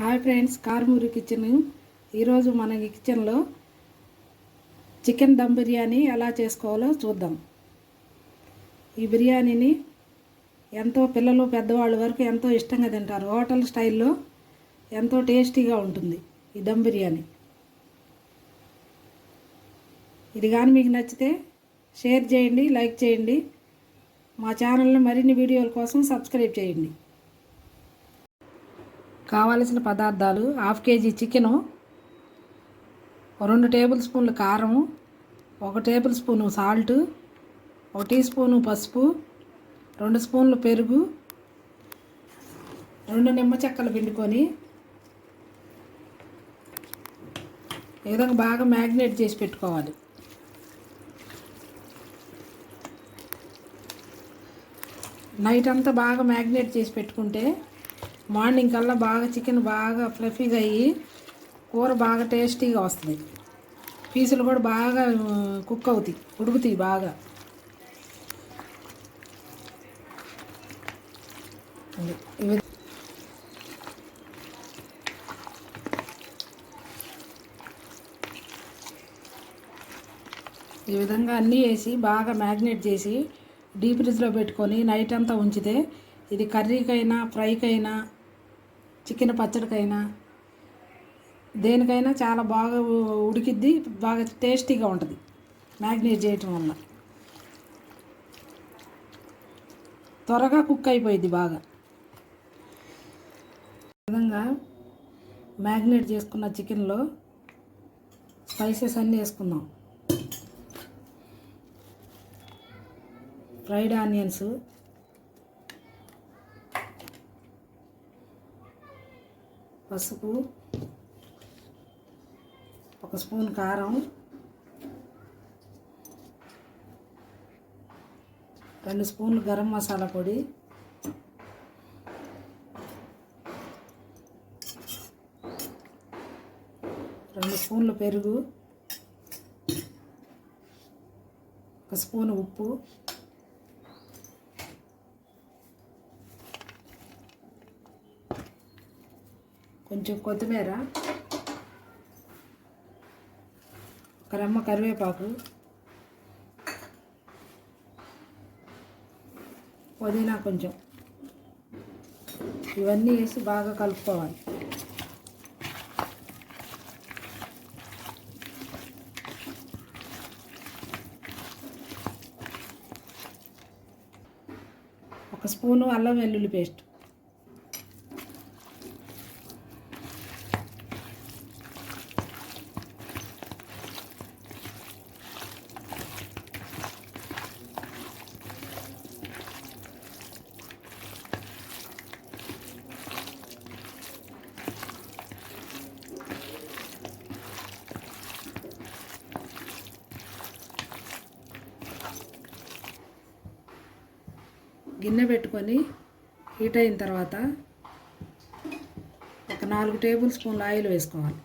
Hi friends, Karumuri kitchen. ఈరోజు మన కిచెన్లో చికెన్ దమ్ బిర్యానీ ఎలా చేసుకోవాలో చూద్దాం. ఈ బిర్యానీని ఎంతో పిల్లలు పెద్దవాళ్ళ వరకు ఎంతో ఇష్టంగా తింటారు. హోటల్ స్టైల్లో ఎంతో టేస్టీగా ఉంటుంది ఈ దమ్ బిర్యానీ. ఇది కానీ మీకు నచ్చితే షేర్ చేయండి, లైక్ చేయండి. మా ఛానల్ని మరిన్ని వీడియోల కోసం సబ్స్క్రైబ్ చేయండి. కావలసిన పదార్థాలు: 1/2 కేజీ చికెను, 2 టేబుల్ స్పూన్లు కారం, 1 tablespoon salt, 1 teaspoon పసుపు, 2 స్పూన్లు పెరుగు, 2 నిమ్మ చెక్కలు పిండుకొని ఈ విధంగా బాగా మ్యాగ్నేట్ చేసి పెట్టుకోవాలి. నైట్ అంతా బాగా మ్యాగ్నేట్ చేసి పెట్టుకుంటే మార్నింగ్ కల్లా బాగా చికెన్ బాగా ఫ్లఫీగా అయ్యి కూర బాగా టేస్టీగా వస్తుంది. పీసులు కూడా బాగా కుక్ అవుతాయి, ఉడుకుతాయి బాగా. ఈ విధంగా అన్నీ వేసి బాగా మ్యాగ్నేట్ చేసి డీప్ ఫ్రిడ్జ్లో పెట్టుకొని నైట్ అంతా ఉంచితే ఇది కర్రీకైనా, ఫ్రైకైనా, చికెన్ పచ్చడికైనా, దేనికైనా చాలా బాగా ఉడికిద్ది, బాగా టేస్టీగా ఉంటుంది మ్యాగ్నేట్ చేయటం వల్ల. త్వరగా కుక్ అయిపోయింది బాగా. ఈ విధంగా మ్యాగ్నేట్ చేసుకున్న చికెన్లో స్పైసెస్ అన్నీ వేసుకుందాం. ఫ్రైడ్ ఆనియన్స్, పసుపు, 1 స్పూన్ కారం, 2 స్పూన్లు గరం మసాలా పొడి, 2 స్పూన్లు పెరుగు, 1 స్పూన్ ఉప్పు, కొంచెం కొత్తిమీర, 1 రెమ్మ కరివేపాకు, పుదీనా కొంచెం, ఇవన్నీ వేసి బాగా కలుపుకోవాలి. ఒక స్పూను అల్లం వెల్లుల్లి పేస్ట్, గిన్నె పెట్టుకొని హీట్ అయిన తర్వాత ఒక 4 టేబుల్ స్పూన్ల ఆయిల్ వేసుకోవాలి.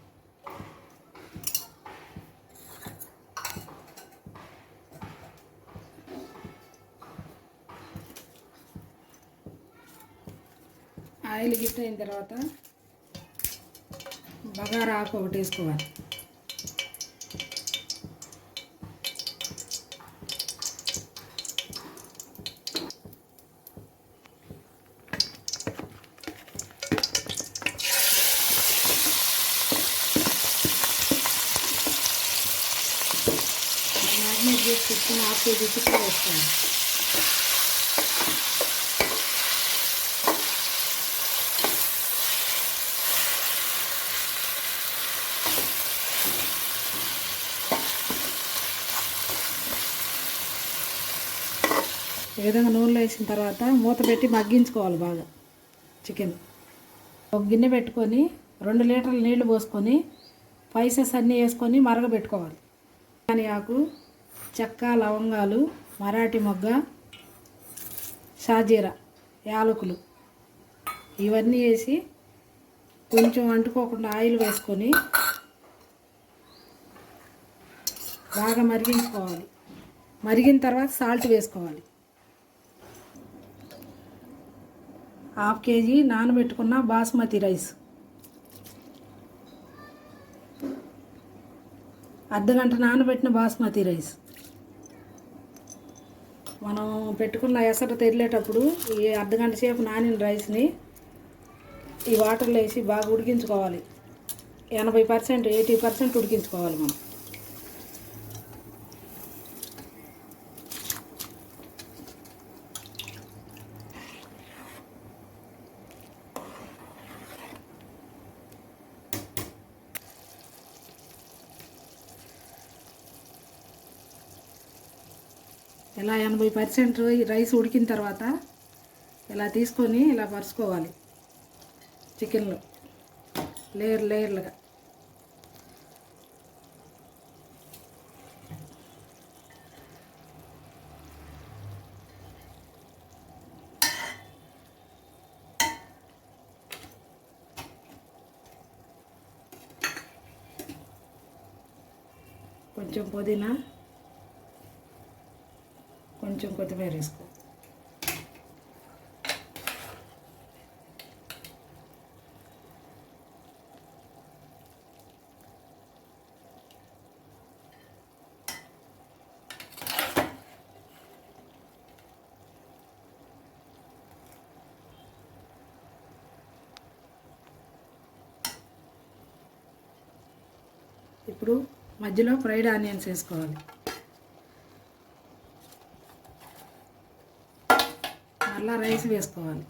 ఆయిల్ హీట్ అయిన తర్వాత బగారా ఆకు ఒకటి వేసుకోవాలి. మ్యాగ్నేట్ చేసి పెట్టుకుని 1/2 కేజీ చికెన్ వేసుకోవాలి. ఈ విధంగా నూనెలో వేసిన తర్వాత మూత పెట్టి మగ్గించుకోవాలి బాగా చికెన్. ఒక గిన్నె పెట్టుకొని 2 లీటర్ల నీళ్లు పోసుకొని స్పైసెస్ అన్నీ వేసుకొని మరగబెట్టుకోవాలి. బిర్యానీ ఆకు, చెక్క, లవంగాలు, మరాఠీ మొగ్గ, షాజీరా, యాలకులు ఇవన్నీ వేసి కొంచెం అంటుకోకుండా ఆయిల్ వేసుకొని బాగా మరిగించుకోవాలి. మరిగిన తర్వాత సాల్ట్ వేసుకోవాలి. 1/2 కేజీ నానబెట్టుకున్న బాస్మతి రైస్ అర్ధగంట నానబెట్టిన బాస్మతి రైస్. మనం పెట్టుకున్న ఎసరు తెరిలేటప్పుడు ఈ అర్ధగంట సేపు నానిన రైస్ని ఈ వాటర్లో వేసి బాగా ఉడికించుకోవాలి. 80% 80% ఉడికించుకోవాలి మనం. ఇలా 80% రైస్ ఉడికిన తర్వాత ఇలా తీసుకొని ఇలా పరుచుకోవాలి చికెన్లో లేయర్లుగా. కొంచెం పుదీనా, కొంచెం కొత్తిమీర వేసుకో. ఇప్పుడు మధ్యలో ఫ్రైడ్ ఆనియన్స్ వేసుకోవాలి. మళ్ళా రైస్ వేసుకోవాలి.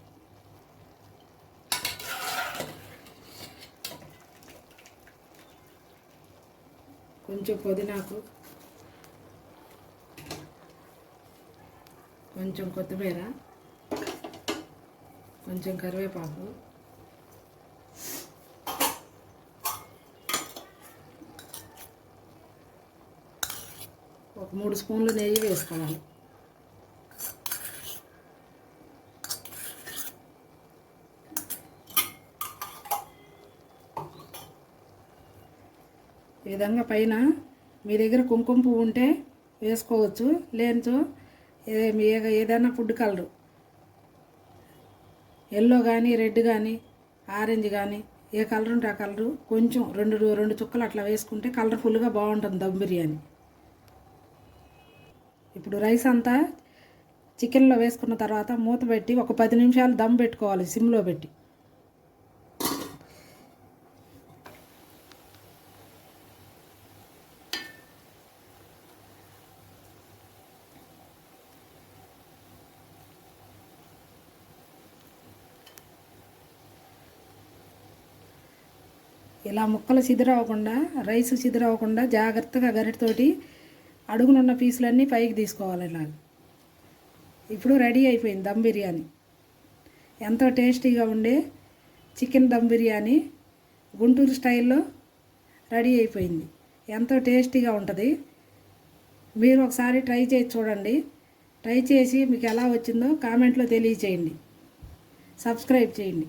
కొంచెం పుదీనాకు, కొంచెం కొత్తిమీర, కొంచెం కరివేపాకు, ఒక 3 స్పూన్లు నెయ్యి వేసుకోవాలి. ఈ విధంగా పైన మీ దగ్గర కుంకుమ పువ్వు ఉంటే వేసుకోవచ్చు, లేనిచో ఏదైనా ఫుడ్ కలరు ఎల్లో కానీ రెడ్ కానీ ఆరెంజ్ కానీ ఏ కలర్ ఉంటే ఆ కలరు కొంచెం రెండు చుక్కలు అట్లా వేసుకుంటే కలర్ఫుల్గా బాగుంటుంది దమ్ బిర్యానీ. ఇప్పుడు రైస్ అంతా చికెన్లో వేసుకున్న తర్వాత మూత పెట్టి ఒక 10 నిమిషాలు దమ్ పెట్టుకోవాలి సిమ్లో పెట్టి. ఇలా ముక్కలు చిదురవ్వకుండా రైస్ చిదురవ్వకుండా జాగ్రత్తగా గరిటతోటి అడుగునున్న పీసులన్నీ పైకి తీసుకోవాలి. ఇలా ఇప్పుడు రెడీ అయిపోయింది దమ్ బిర్యానీ. ఎంతో టేస్టీగా ఉండే చికెన్ దమ్ బిర్యానీ గుంటూరు స్టైల్లో రెడీ అయిపోయింది. ఎంతో టేస్టీగా ఉంటుంది. మీరు ఒకసారి ట్రై చేసి చూడండి. ట్రై చేసి మీకు ఎలా వచ్చిందో కామెంట్లో తెలియచేయండి. సబ్స్క్రైబ్ చేయండి.